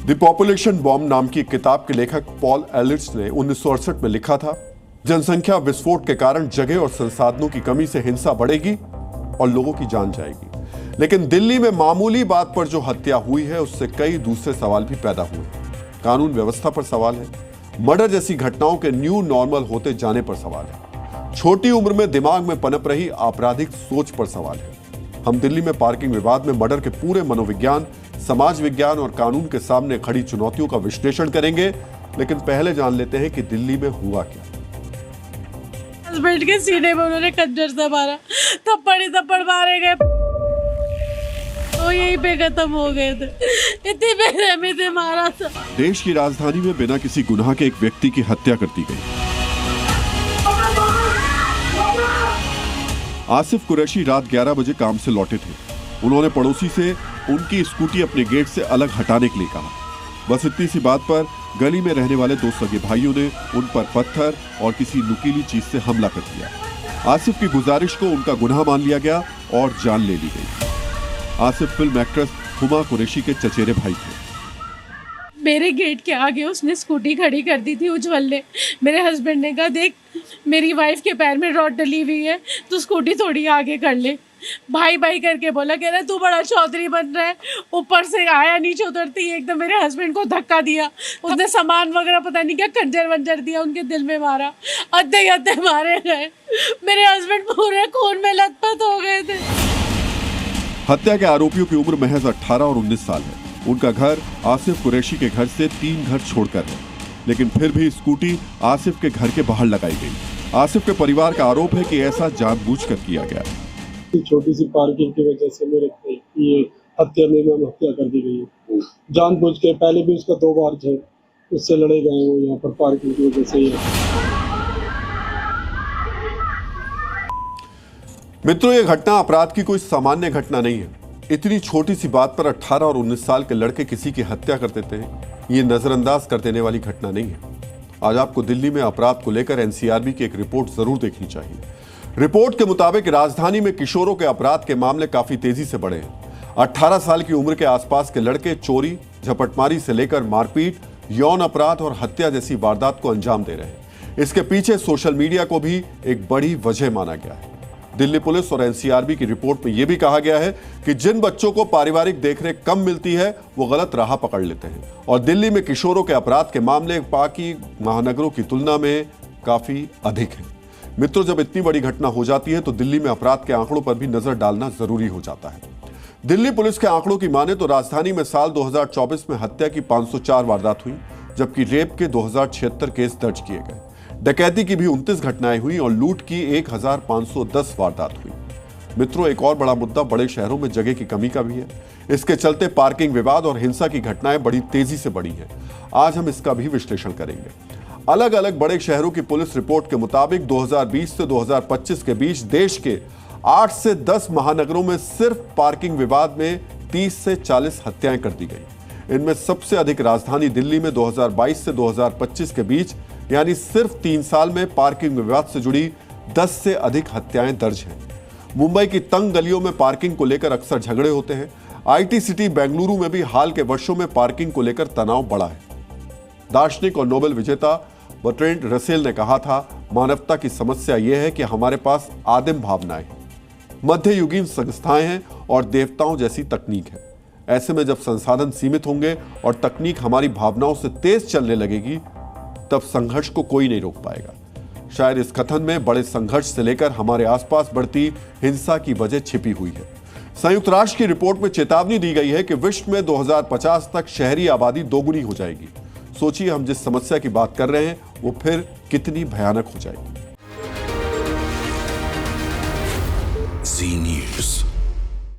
The population bomb नाम की किताब के लेखक पॉल एलिट्स ने 1968 में लिखा था, जनसंख्या विस्फोट के कारण जगह और संसाधनों की कमी से हिंसा बढ़ेगी और लोगों की जान जाएगी। लेकिन दिल्ली में मामूली बात पर जो हत्या हुई है उससे कई दूसरे सवाल भी पैदा हुए। कानून व्यवस्था पर सवाल है, मर्डर जैसी घटनाओं के न्यू नॉर्मल होते जाने पर सवाल है, छोटी उम्र में दिमाग में पनप रही आपराधिक सोच पर सवाल है। हम दिल्ली में पार्किंग विवाद में मर्डर के पूरे मनोविज्ञान, समाज विज्ञान और कानून के सामने खड़ी चुनौतियों का विश्लेषण करेंगे। लेकिन पहले जान लेते हैं कि दिल्ली में हुआ क्या। हस्बैंड के सीने में उन्होंने खंजर से मारा, थप्पड़ मारे गए, तो यहीं पे खत्म हो गए थे। इतनी बेरहमी से मारा था। देश की राजधानी में बिना किसी गुनाह के एक व्यक्ति की हत्या कर दी गई। आसिफ कुरैशी रात 11 बजे काम से लौटे थे। उन्होंने पड़ोसी से उनकी स्कूटी अपने गेट से अलग हटाने के लिए कहा। बस इतनी सी बात पर गली में रहने वाले दो सगे भाइयों ने उन पर पत्थर और किसी नुकीली चीज से हमला कर दिया। आसिफ की गुजारिश को उनका गुनाह मान लिया गया और जान ले ली गई। आसिफ फिल्म एक्ट्रेस हुमा कुरैशी के चचेरे भाई थे। मेरे गेट के आगे उसने स्कूटी खड़ी कर दी थी उज्जवल ने। मेरे हस्बैंड ने कहा, देख मेरी वाइफ के पैर में रॉड डली हुई है, तो स्कूटी थोड़ी आगे कर ले। भाई भाई करके बोला, कह रहा तू बड़ा चौधरी बन रहा है। ऊपर से आया, नीचे उतरती एकदम मेरे हस्बैंड को धक्का दिया। उसने सामान वगैरह पता नहीं क्या खंजर वंजर दिया, उनके दिल में मारा, अद्धे अद्धे मारे गए। मेरे हस्बैंड पूरे खून में लथपथ हो गए थे। हत्या के आरोपियों की उम्र महज 18 और 19 साल है। उनका घर आसिफ कुरैशी के घर से 3 घर छोड़कर है, लेकिन फिर भी स्कूटी आसिफ के घर के बाहर लगाई गई। आसिफ के परिवार का आरोप है कि ऐसा जानबूझकर किया गया है। छोटी सी पार्किंग की वजह से मेरे ये हत्या में हत्या कर दी गई है। जानबूझ के, पहले भी उसका 2 बार थे, उससे लड़े गए हैं यहाँ पर पार्किंग की वजह से। मित्रों, ये घटना अपराध की कोई सामान्य घटना नहीं है। इतनी छोटी सी बात पर 18 और 19 साल के लड़के किसी की हत्या कर देते हैं, ये नजरअंदाज कर देने वाली घटना नहीं है। आज आपको दिल्ली में अपराध को लेकर एनसीआरबी की एक रिपोर्ट जरूर देखनी चाहिए। रिपोर्ट के मुताबिक राजधानी में किशोरों के अपराध के मामले काफी तेजी से बढ़े हैं। 18 साल की उम्र के आसपास के लड़के चोरी, झपटमारी से लेकर मारपीट, यौन अपराध और हत्या जैसी वारदात को अंजाम दे रहे हैं। इसके पीछे सोशल मीडिया को भी एक बड़ी वजह माना गया है। दिल्ली पुलिस और एनसीआरबी की रिपोर्ट में यह भी कहा गया है कि जिन बच्चों को पारिवारिक देखरेख कम मिलती है वो गलत राह पकड़ लेते हैं और दिल्ली में किशोरों के अपराध के मामले बाकी महानगरों की तुलना में काफी अधिक हैं। मित्रों, जब इतनी बड़ी घटना हो जाती है तो दिल्ली में अपराध के आंकड़ों पर भी नजर डालना जरूरी हो जाता है। दिल्ली पुलिस के आंकड़ों की माने तो राजधानी में साल 2024 में हत्या की 504 वारदात हुई, जबकि रेप के 2076 केस दर्ज किए गए। डकैती की भी 29 घटनाएं हुई और लूट की 1510 वारदात हुई। मित्रों, एक और बड़ा मुद्दा बड़े शहरों में जगह की कमी का भी है। इसके चलते पार्किंग विवाद और हिंसा की घटनाएं बड़ी तेजी से बढ़ी हैं। आज हम इसका भी विश्लेषण करेंगे। अलग अलग बड़े शहरों की पुलिस रिपोर्ट के मुताबिक 2020 से 2025 के बीच देश के 8 से 10 महानगरों में सिर्फ पार्किंग विवाद में 30 से 40 हत्याएं कर दी गई। इनमें सबसे अधिक राजधानी दिल्ली में 2022 से 2025 के बीच यानी सिर्फ 3 साल में पार्किंग विवाद से जुड़ी 10 से अधिक हत्याएं दर्ज हैं। मुंबई की तंग गलियों में पार्किंग को लेकर अक्सर झगड़े होते हैं। आईटी सिटी बेंगलुरु में भी हाल के वर्षों में पार्किंग को लेकर तनाव बढ़ा है। दार्शनिक और नोबेल विजेता बर्ट्रैंड रसेल ने कहा था, मानवता की समस्या यह है कि हमारे पास आदिम भावनाएं हैं, मध्ययुगीन संस्थाएं हैं और देवताओं जैसी तकनीक है। ऐसे में जब संसाधन सीमित होंगे और तकनीक हमारी भावनाओं से तेज चलने लगेगी, तब संघर्ष को कोई नहीं रोक पाएगा। शायद इस कथन में बड़े संघर्ष से लेकर हमारे आसपास बढ़ती हिंसा की वजह छिपी हुई है। संयुक्त राष्ट्र की रिपोर्ट में चेतावनी दी गई है कि विश्व में 2050 तक शहरी आबादी दोगुनी हो जाएगी। सोचिए, हम जिस समस्या की बात कर रहे हैं वो फिर कितनी भयानक हो जाएगी। जी न्यूज़।